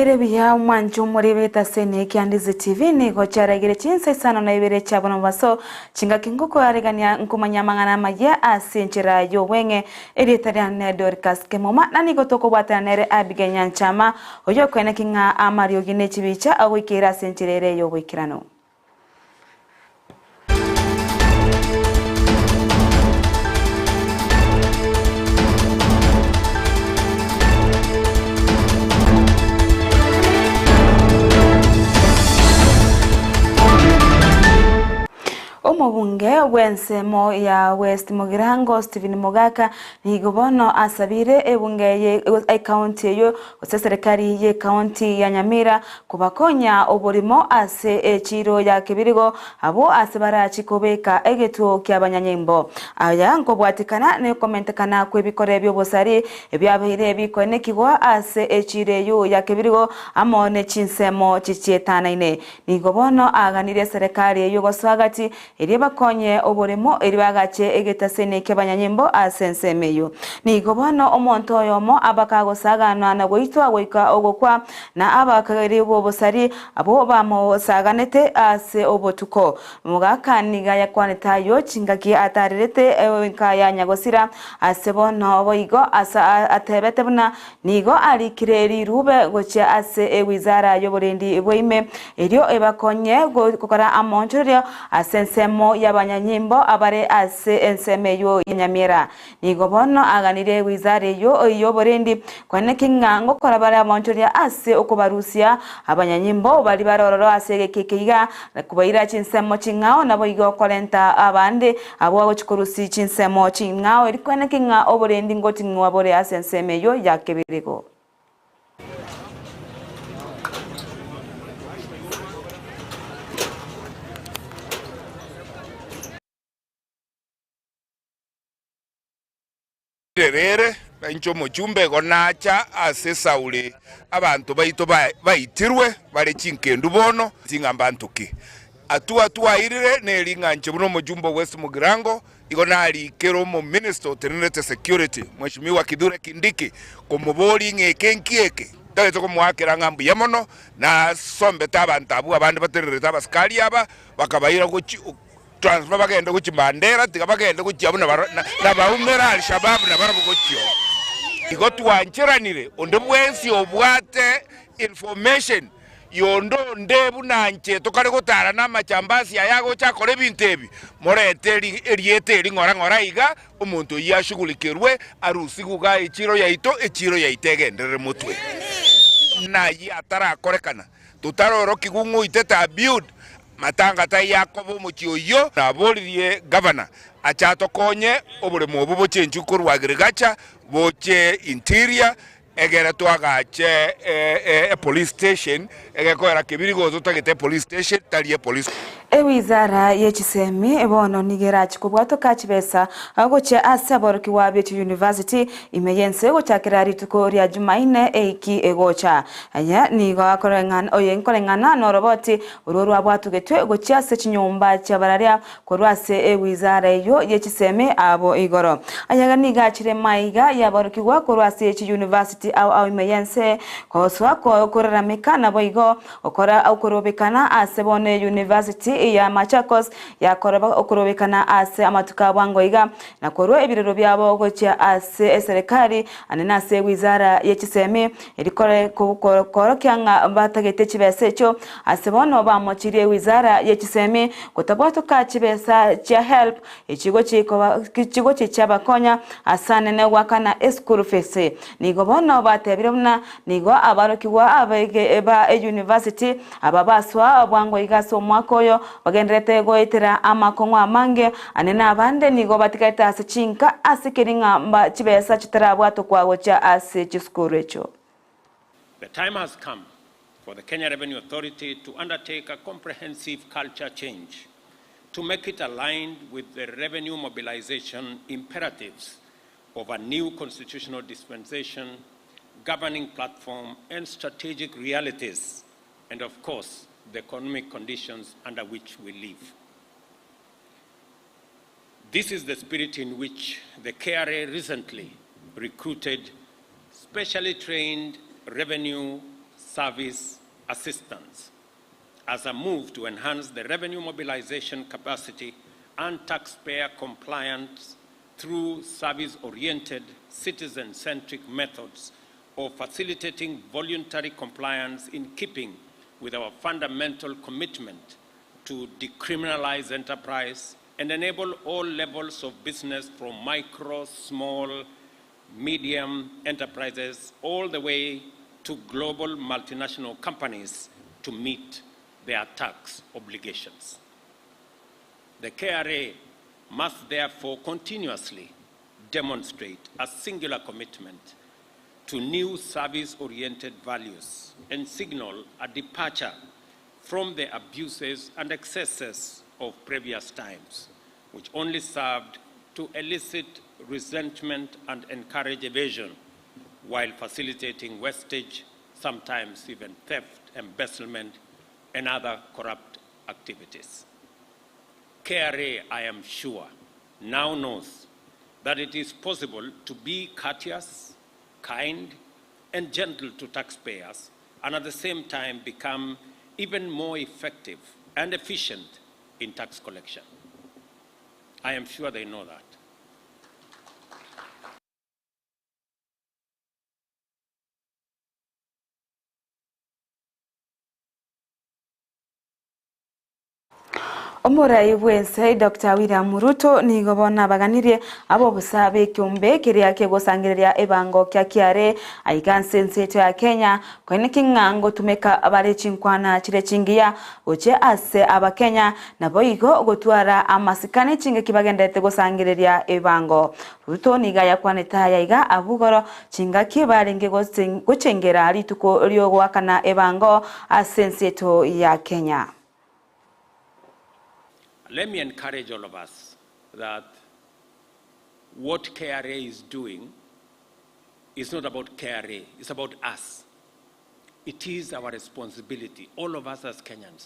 Obwire biya mwanju muri bita sene ki Ndizi TV ni gochara gire Chinsa Isano na Ibere chabona baso chinga kinguko aregania nkumanya mangana magia asinchira yo wenge editarian Dorcas Kemuma nani gotoko batanere abigenya nchama oyo kwene kinga amario gine chibicha awikira sinchirere yo wikirano. Omubunge wensemo ya West Mugirango Stephen Mogaka nigobono asabire ebunge ye county yo serikali ye county ya Nyamira kubakonya oburimo ase echiro ya kibirigo abo asebara chikobeka egetuo ky'abanyanyimbo aya ngo bwatikana ne komentekana kwebikore by'obosari ebyabire bikonekibwa ase echire yo ya kibirigo amone chinsemo chichietanaine nigobono aganire serikali yo goswagati eriba konye oboremo eribagache egetasene kebanyanyimbo asensemeyo nigobono omonto yomo abakagosagana na goitwa goika ogokwa na abakagari bobosari abo bamo saganete ase obotuko mugaka niga yakwanetayo chingaki atarirete kaya nyagosira asebono boigo asa atebete buna nigo alikireri rube goche ase ewizara yoborendi boime erio ebakonye gokora amonchorio asense y'abanyanyimbo abare ase ensemeyo Nyamira nigobono aganire wizare yo yoborendi kwane kingango korabara amonchoria ase okubarusia abanyanyimbo bali barororo ase kekiga kubaira chinsemo chingao nabo igo kolenta abande abo gochikurusi chinsemo chingao erikwane kinga oborendi ngotingwa bore ase ensemeyo yakebirego. Rere bancho mujumbe gonacha ase saule abantu baito baitirwe bale chinkendu bono zingambantuki atua irire nelinganche buno mujumbe West Mugirango igonali kero mo minister tenete security mheshimiwa Kithure Kindiki komuboli ngekenkieke tawezo komwakira ngambu yamono na sombe tabantu abandi baterere abaskali aba bakabayira go transfer bagenda kuchimandera tikabagenda kuchiyabuna na baumera al-shabab na barabugochyo igotwancheranire onde bwensi obwate information yondo ndebu nanche tokare gotara na machambasi ayago chakore bintebi morete eriete ngora iga omuntu yashughulikirwe arusi guga echiro yaitegendere mutwe na yatara korekana tutaroro kigungu iteta build matanga ta Yakobo muchioyo na bolirie governor achato konye oburemo buboche nchukuru agrigacha boche interior egera twagache police station egekora kibirigo zotagete police station talie police Ewizara yechisemi ebono nigerachi kubwato kachibesa agoche asaboroki wabeti university imeyense gochakirari tukoria Jumaine eiki egocha aya nigo akorengana oyenkorengana noroboti ururu abwatugetwe gocha se chinyumba cyabararia korwase ewizara yo yechisemi abo igoro aya niga chire maiga yaboroki gwa korwase echi university au imeyense koswa ko korameka na boigo okora aukorobekana asebone university ya Machakos ya koroba okurobekana ase amatuka bwangoiga na koro ebirero byabo gocha ase serikali anena ase wizara yechisemi erikore koro kyanga batagete chibese cyo asebono bamochiriye wizara yechisemi gotabwato ka chibesa cha help ikigo cy'abakonya asane ne wakana school fees nigo bono batebirona nigo abarokiwa abege eba university ababaswa bwangoiga so mwakoyo bagendrete goitera amakongwa amange anena abande nigo batikaita ase chinka asikeringa mba chibesa chitarabwato kwago cha ase chiskuru echo. The time has come for the Kenya Revenue Authority to undertake a comprehensive culture change to make it aligned with the revenue mobilization imperatives of a new constitutional dispensation, governing platform and strategic realities, and of course the economic conditions under which we live. This is the spirit in which the KRA recently recruited specially trained revenue service assistance as a move to enhance the revenue mobilization capacity and taxpayer compliance through service-oriented, citizen-centric methods of facilitating voluntary compliance in keeping with our fundamental commitment to decriminalize enterprise and enable all levels of business from micro, small, medium enterprises all the way to global multinational companies to meet their tax obligations. The KRA must therefore continuously demonstrate a singular commitment to new service-oriented values and signal a departure from the abuses and excesses of previous times, which only served to elicit resentment and encourage evasion while facilitating wastage, sometimes even theft, embezzlement, and other corrupt activities. KRA, I am sure, now knows that it is possible to be courteous, kind, and gentle to taxpayers, and at the same time become even more effective and efficient in tax collection. I am sure they know that. Omurai bwense Dr. William Ruto nigo bona baganirie abo busabe kyombe kiria kegosangiria ebango kya kiare aigansense ya Kenya kwene kingango tumeka abale chinkwana chire chingia oche ase abakenya nabo igo gotwara amasikane chinge kibagendete gosangiria ebango. Ruto niga yakwaneta yaiga abugoro chinga kibarenge gochengera lituko lyo gwakana ebango asense ya Kenya. Let me encourage all of us that what KRA is doing is not about KRA, it's about us. It is our responsibility, all of us as Kenyans,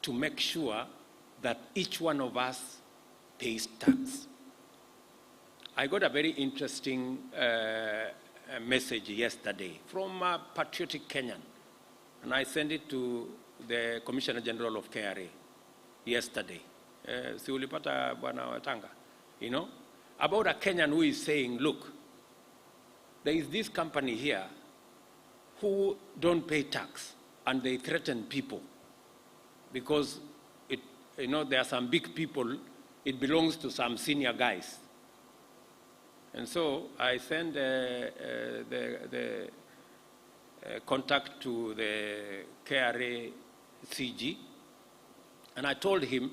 to make sure that each one of us pays tax. I got a very interesting message yesterday from a patriotic Kenyan, and I sent it to the Commissioner General of KRA. Yesterday, si ulipata bwana Watanga, you know, about a Kenyan who is saying, look, there is this company here who don't pay tax and they threaten people because it, you know, there are some big people, it belongs to some senior guys. And so I sent the contact to the KRA CG, and I told him,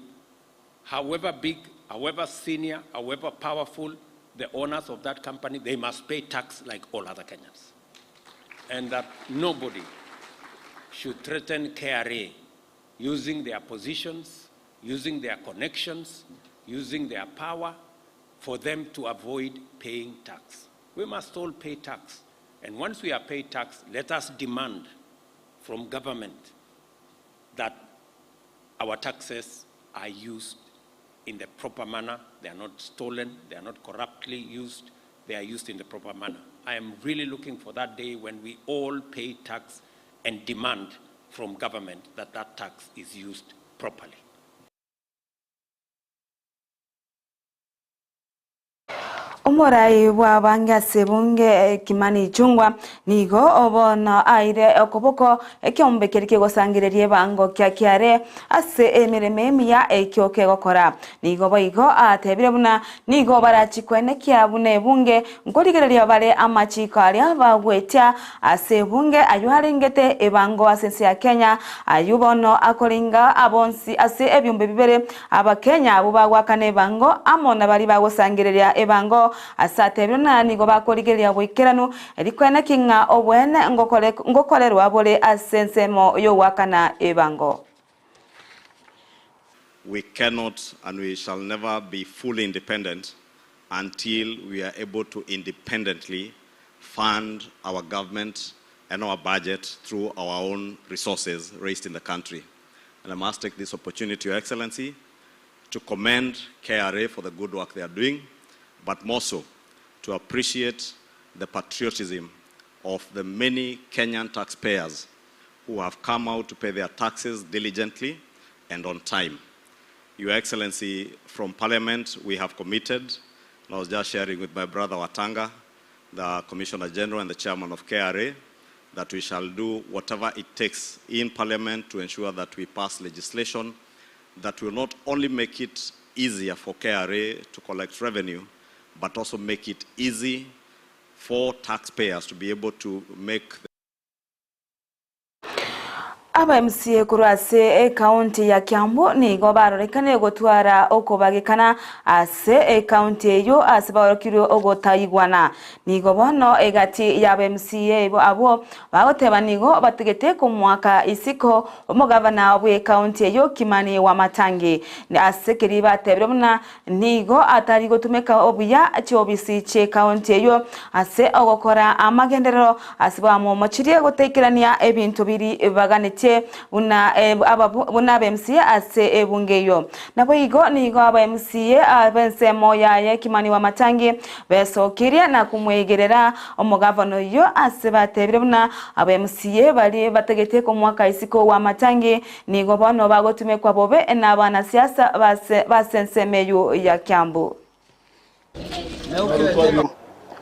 however big, however senior, however powerful the owners of that company, they must pay tax like all other Kenyans. And that nobody should threaten KRA using their positions, using their connections, using their power for them to avoid paying tax. We must all pay tax. And once we are paid tax, let us demand from government that our taxes are used in the proper manner. They are not stolen, they are not corruptly used, they are used in the proper manner. I am really looking for that day when we all pay tax and demand from government that that tax is used properly. Omorai wa banga sebunge kimani chungwa nigo obona aire okoboko ekyombe kerike gosangirerie bango kya kiare ase emireme miya ekyoke gokora nigo boigo atebire buna nigo barachikwene kya bune bunge nkorigereria bare amachiko aria bagwetya ase bunge ayuharengete ebango asense ya Kenya ayubono akoringa abonsi ase ebyombe bibere abakenya abo bagwakane bango amona bari bagosangireria ebango asatebyo nani go bakorigeria bwikirano erikwena kinga obwene ngokolerwa bole asensemo yo wakana ebango. We cannot and we shall never be fully independent until we are able to independently fund our government and our budget through our own resources raised in the country. And I must take this opportunity, Your Excellency, to commend KRA for the good work they are doing, but more so to appreciate the patriotism of the many Kenyan taxpayers who have come out to pay their taxes diligently and on time. Your Excellency, from Parliament, we have committed, and I was just sharing with my brother Watanga, the Commissioner General and the Chairman of KRA, that we shall do whatever it takes in Parliament to ensure that we pass legislation that will not only make it easier for KRA to collect revenue, but also make it easy for taxpayers to be able to make MCA kurase county ya Kiambu ni gobarorekane gotwara okobagikana ase county yo asibarokiro ogotayigwana ni gobono egati ya MCA abo bagoteba nigo bategete ku mwaka isiko omugavana we county yo Kimani wa Matangi ni ase kiriba tebirona nigo atari gotumeka obuya cyobisi che county yo ase ogokora amagendero asiba mu machirie gotekerania ebintu biri baganete una MCA ase ebungeyo nabo igo nigo aba MCA abensemo ya Kimani wa Matangi besokiria na kumwegerera omugavano yo ase batebiruna aba MCA bali bategete ku mwaka isiko wa Matangi nigo bono bagotumekwa bobe na bana siasa basensemeyo ya Kiambu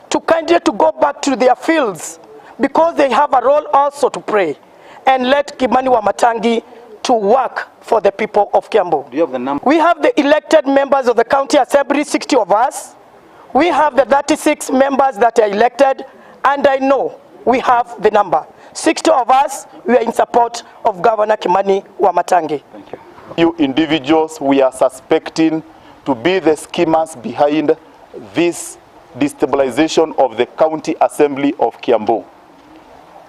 to kindly to go back to their fields because they have a role also to play. And let Kimani wa Matangi to work for the people of Kiambu. Do you have the number? We have the elected members of the county assembly, 60 of us. We have the 36 members that are elected, and I know we have the number. 60 of us, we are in support of Governor Kimani wa Matangi. Thank you. You individuals we are suspecting to be the schemers behind this destabilization of the county assembly of Kiambu.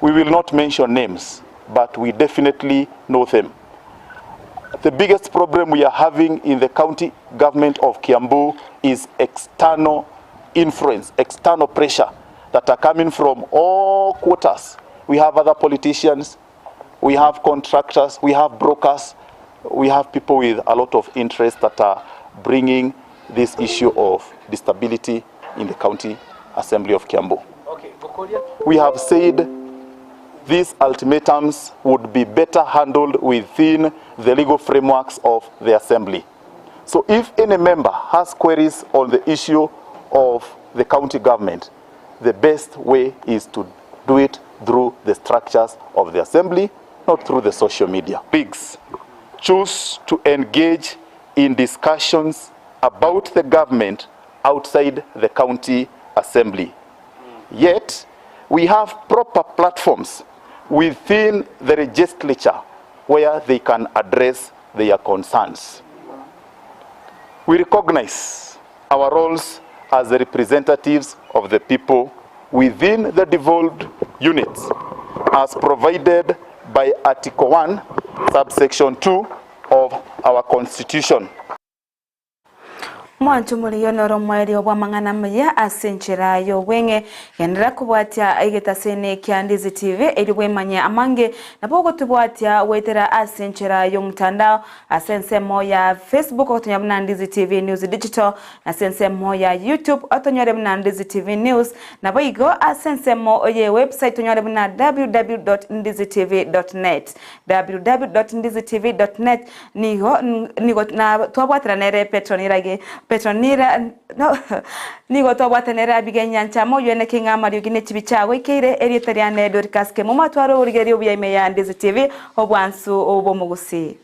We will not mention names, but we definitely know them. The biggest problem we are having in the county government of Kiambu is external influence, external pressure that are coming from all quarters. We have other politicians, we have contractors, we have brokers, we have people with a lot of interest that are bringing this issue of instability in the county assembly of Kiambu. Okay. We have said these ultimatums would be better handled within the legal frameworks of the assembly. So if any member has queries on the issue of the county government, the best way is to do it through the structures of the assembly, not through the social media. Pigs choose to engage in discussions about the government outside the county assembly. Yet, we have proper platforms within the legislature where they can address their concerns. We recognize our roles as the representatives of the people within the devolved units as provided by Article 1, subsection 2 of our Constitution. Mwantu muri noro mweri obwa mangana mya asenchera yo wenge yenera kubwatya ayigetasene kya Ndizi TV eriwe manya amange nabogo tubwatya wetera asenchera yo mtandao asensemo ya Facebook otonyabuna Ndizi TV News Digital na sensemo ya YouTube otonyorebuna Ndizi TV News naboigo asensemo ye website tonyorebuna www.ndizitv.net www.ndizitv.net nigo na twabwatira nere petronirage Petronira no nigo tobwatenera abigenya nchamo yone kinga Mario gine chibichawe kire erietariane Dorcas Kemuma twaro urigeri obuya ime ya Ndizi TV obwansu obo mu Gusii.